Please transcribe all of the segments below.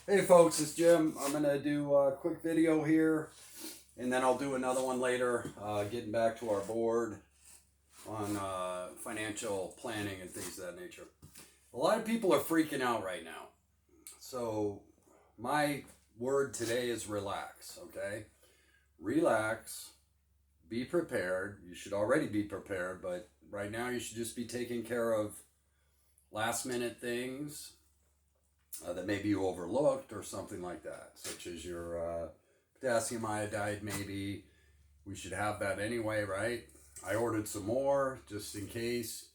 Hey folks, it's Jim. I'm going to do a quick video here and then I'll do another one later, getting back to our board on financial planning and things of that nature. A lot of people are freaking out right now. So, my word today is relax, okay? Relax, be prepared. You should already be prepared, but right now you should just be taking care of last minute things that maybe you overlooked or something like that, such as your potassium iodide. Maybe we should have that anyway, right? I ordered some more just in case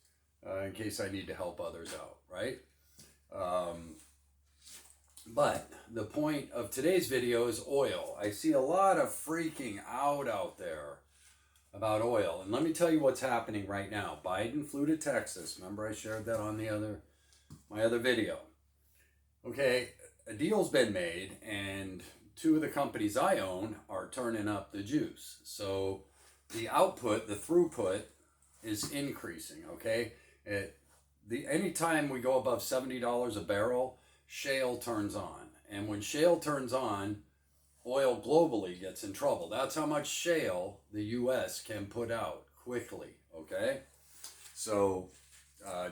I need to help others out, right? Um, but the point of today's video is oil. I see a lot of freaking out there about oil, and let me tell you what's happening right now. Biden flew to Texas. Remember, I shared that on my other video. Okay, a deal's been made, and two of the companies I own are turning up the juice. So the output, the throughput, is increasing. Okay, anytime we go above $70 a barrel, shale turns on, and when shale turns on, oil globally gets in trouble. That's how much shale the U.S. can put out quickly. Okay, so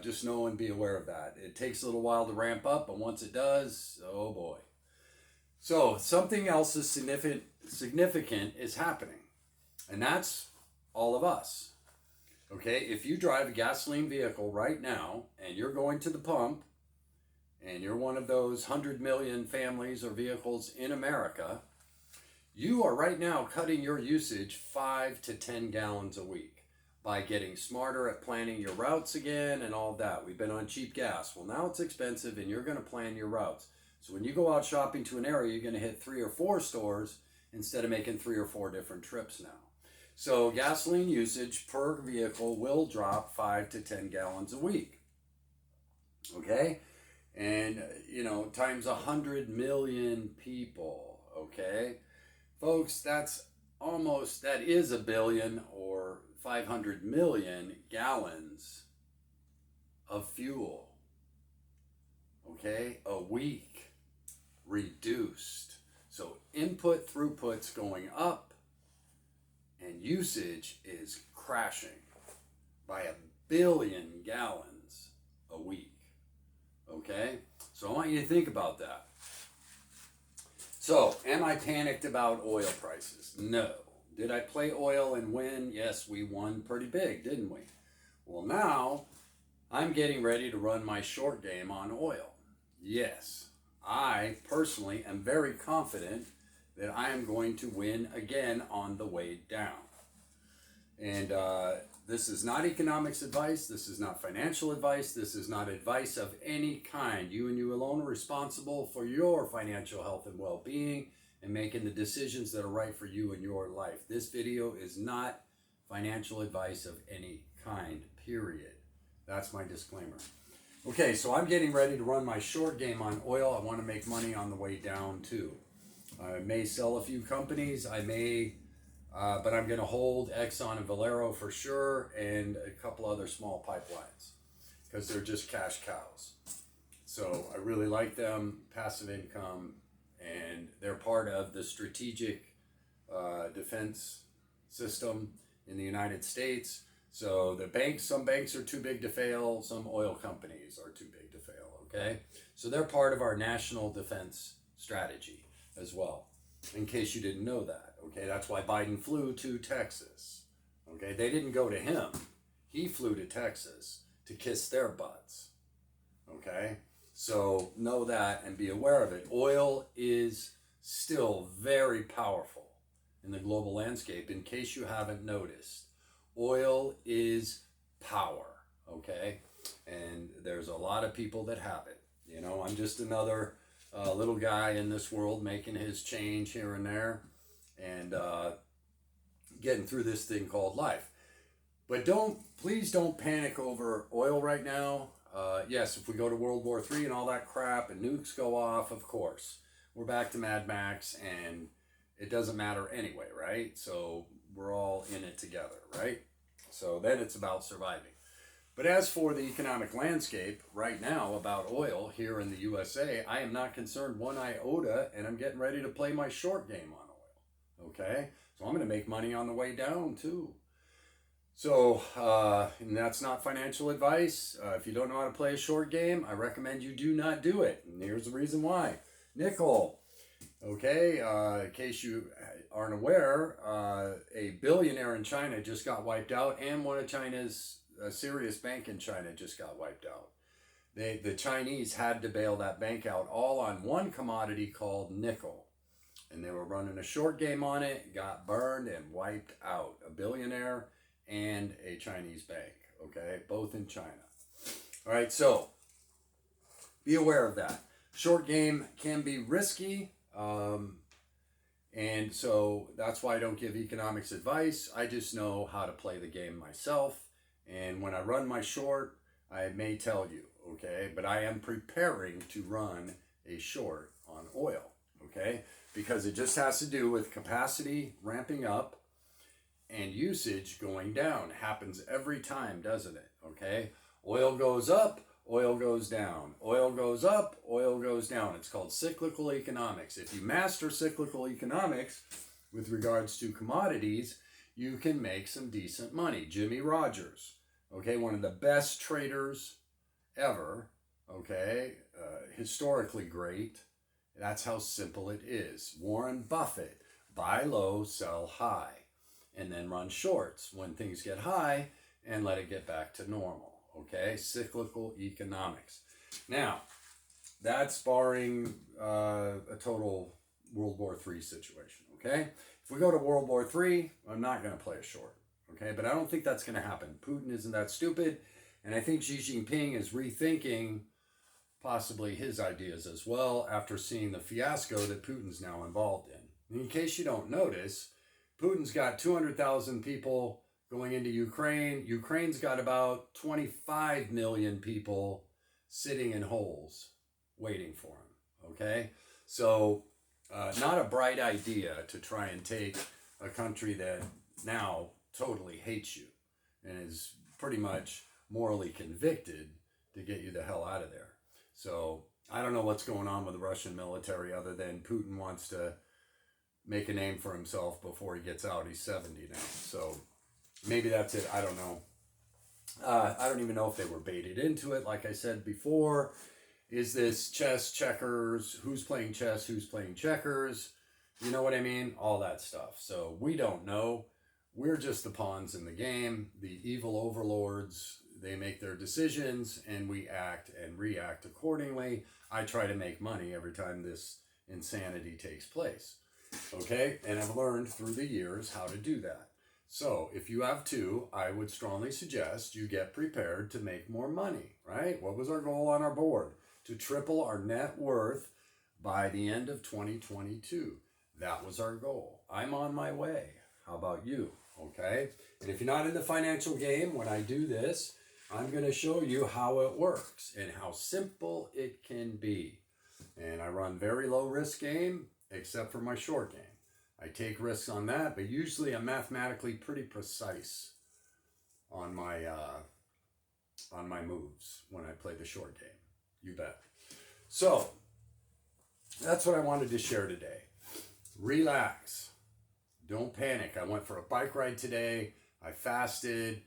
just know and be aware of that. It takes a little while to ramp up, but once it does, oh boy. So something else is significant is happening, and that's all of us. Okay, if you drive a gasoline vehicle right now and you're going to the pump and you're one of those 100 million families or vehicles in America, you are right now cutting your usage 5 to 10 gallons a week by getting smarter at planning your routes again and all that. We've been on cheap gas. Well, now it's expensive and you're going to plan your routes. So when you go out shopping to an area, you're going to hit 3 or 4 stores instead of making 3 or 4 different trips now. So gasoline usage per vehicle will drop 5 to 10 gallons a week. Okay? And, times 100 million people. Okay? Folks, that is a billion or 500 million gallons of fuel, okay, a week reduced. So input throughput's going up and usage is crashing by 1 billion gallons a week, okay? So I want you to think about that. So, am I panicked about oil prices? No. Did I play oil and win? Yes, we won pretty big, didn't we? Well, now I'm getting ready to run my short game on oil. Yes, I personally am very confident that I am going to win again on the way down. And this is not economics advice. This is not financial advice. This is not advice of any kind. You and you alone are responsible for your financial health and well-being and making the decisions that are right for you in your life. This video is not financial advice of any kind, period. That's my disclaimer. Okay, so I'm getting ready to run my short game on oil. I want to make money on the way down too. I may sell a few companies. But I'm going to hold Exxon and Valero for sure, and a couple other small pipelines because they're just cash cows. So I really like them, passive income, and they're part of the strategic defense system in the United States. So some banks are too big to fail, some oil companies are too big to fail, okay? So they're part of our national defense strategy as well, in case you didn't know that. Okay, that's why Biden flew to Texas. Okay, they didn't go to him. He flew to Texas to kiss their butts. Okay, so know that and be aware of it. Oil is still very powerful in the global landscape, in case you haven't noticed. Oil is power, okay? And there's a lot of people that have it. I'm just another little guy in this world making his change here and there and getting through this thing called life. But please don't panic over oil right now. Yes, if we go to World War III and all that crap and nukes go off, of course, we're back to Mad Max and it doesn't matter anyway, right? So we're all in it together, right? So then it's about surviving. But as for the economic landscape right now about oil here in the USA, I am not concerned one iota, and I'm getting ready to play my short game on oil. Okay? So I'm going to make money on the way down too. So, and that's not financial advice. If you don't know how to play a short game, I recommend you do not do it. And here's the reason why. Nickel. Okay, in case you aren't aware, a billionaire in China just got wiped out, and one of China's a serious bank in China just got wiped out. The Chinese had to bail that bank out all on one commodity called nickel. And they were running a short game on it, got burned and wiped out. A billionaire and a Chinese bank, okay? Both in China. All right, so be aware of that. Short game can be risky, and so that's why I don't give economics advice. I just know how to play the game myself. And when I run my short, I may tell you, okay? But I am preparing to run a short on oil, okay? Because it just has to do with capacity ramping up and usage going down. Happens every time, doesn't it? Okay? Oil goes up, oil goes down. Oil goes up, oil goes down. It's called cyclical economics. If you master cyclical economics with regards to commodities, you can make some decent money. Jimmy Rogers, okay, one of the best traders ever, okay, historically great. That's how simple it is. Warren Buffett, buy low, sell high, and then run shorts when things get high and let it get back to normal, okay? Cyclical economics. Now, that's barring a total World War III situation, okay? If we go to World War III, I'm not going to play a short, okay? But I don't think that's going to happen. Putin isn't that stupid, and I think Xi Jinping is rethinking possibly his ideas as well after seeing the fiasco that Putin's now involved in. In case you don't notice, Putin's got 200,000 people going into Ukraine. Ukraine's got about 25 million people sitting in holes waiting for him, okay? So not a bright idea to try and take a country that now totally hates you and is pretty much morally convicted to get you the hell out of there. So I don't know what's going on with the Russian military other than Putin wants to make a name for himself before he gets out. He's 70 now. So maybe that's it. I don't know. I don't even know if they were baited into it. Like I said before, is this chess, checkers? Who's playing chess? Who's playing checkers? You know what I mean? All that stuff. So we don't know. We're just the pawns in the game. The evil overlords, they make their decisions and we act and react accordingly. I try to make money every time this insanity takes place. Okay? And I've learned through the years how to do that. So if you have two, I would strongly suggest you get prepared to make more money, right? What was our goal on our board? To triple our net worth by the end of 2022. That was our goal. I'm on my way. How about you? Okay? And if you're not in the financial game, when I do this, I'm going to show you how it works and how simple it can be. And I run very low risk game, except for my short game. I take risks on that, but usually I'm mathematically pretty precise on my moves when I play the short game. You bet. So that's what I wanted to share today. Relax. Don't panic. I went for a bike ride today. I fasted.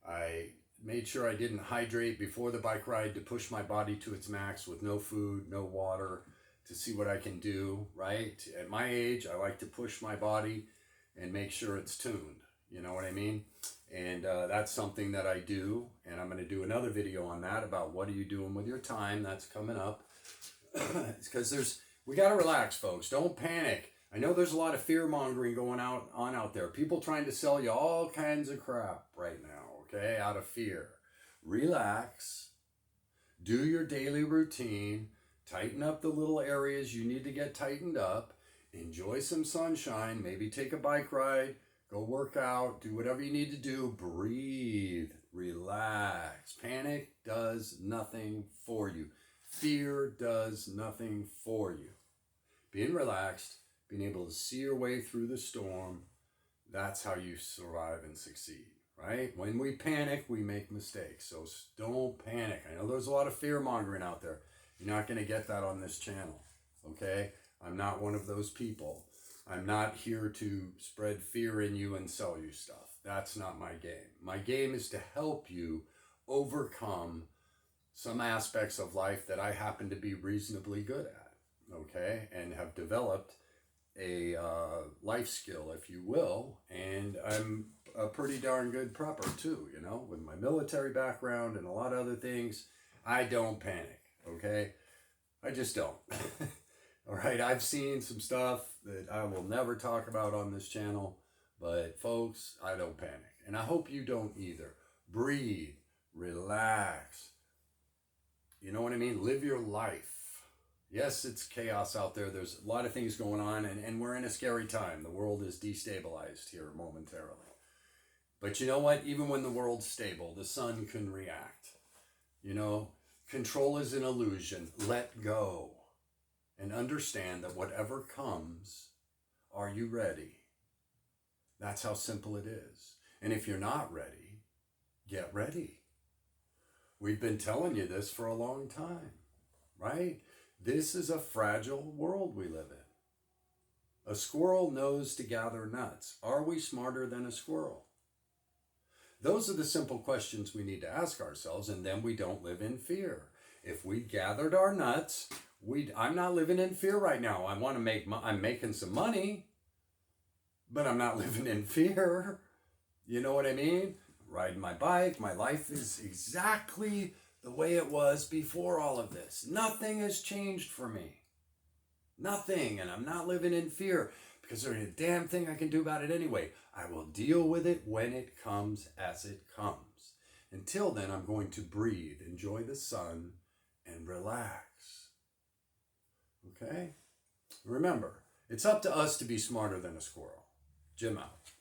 I made sure I didn't hydrate before the bike ride to push my body to its max with no food, no water, to see what I can do, right? At my age, I like to push my body and make sure it's tuned. You know what I mean? And that's something that I do. And I'm going to do another video on that about what are you doing with your time. That's coming up. Because we got to relax, folks. Don't panic. I know there's a lot of fear-mongering going on out there. People trying to sell you all kinds of crap right now, okay, out of fear. Relax. Do your daily routine. Tighten up the little areas you need to get tightened up. Enjoy some sunshine. Maybe take a bike ride. Go work out. Do whatever you need to do. Breathe. Relax. Panic does nothing for you. Fear does nothing for you. Being relaxed, being able to see your way through the storm, that's how you survive and succeed. right? When we panic, we make mistakes. So don't panic. I know there's a lot of fear mongering out there. You're not going to get that on this channel, okay? I'm not one of those people. I'm not here to spread fear in you and sell you stuff. That's not my game. My game is to help you overcome some aspects of life that I happen to be reasonably good at, okay? And have developed a life skill, if you will. And I'm a pretty darn good prepper too, you know, with my military background and a lot of other things. I don't panic, okay? I just don't. All right, I've seen some stuff that I will never talk about on this channel, but folks, I don't panic. And I hope you don't either. Breathe, relax. You know what I mean? Live your life. Yes, it's chaos out there. There's a lot of things going on, and we're in a scary time. The world is destabilized here momentarily. But you know what? Even when the world's stable, the sun can react. You know, control is an illusion. Let go. And understand that whatever comes, are you ready? That's how simple it is. And if you're not ready, get ready. We've been telling you this for a long time, right? This is a fragile world we live in. A squirrel knows to gather nuts. Are we smarter than a squirrel? Those are the simple questions we need to ask ourselves, and then we don't live in fear. If we gathered our nuts, I'm not living in fear right now. I'm making some money, but I'm not living in fear. You know what I mean? Riding my bike, my life is exactly the way it was before all of this. Nothing has changed for me. Nothing, and I'm not living in fear because there ain't a damn thing I can do about it anyway. I will deal with it when it comes as it comes. Until then, I'm going to breathe, enjoy the sun, and relax. Okay? Remember, it's up to us to be smarter than a squirrel. Jim out.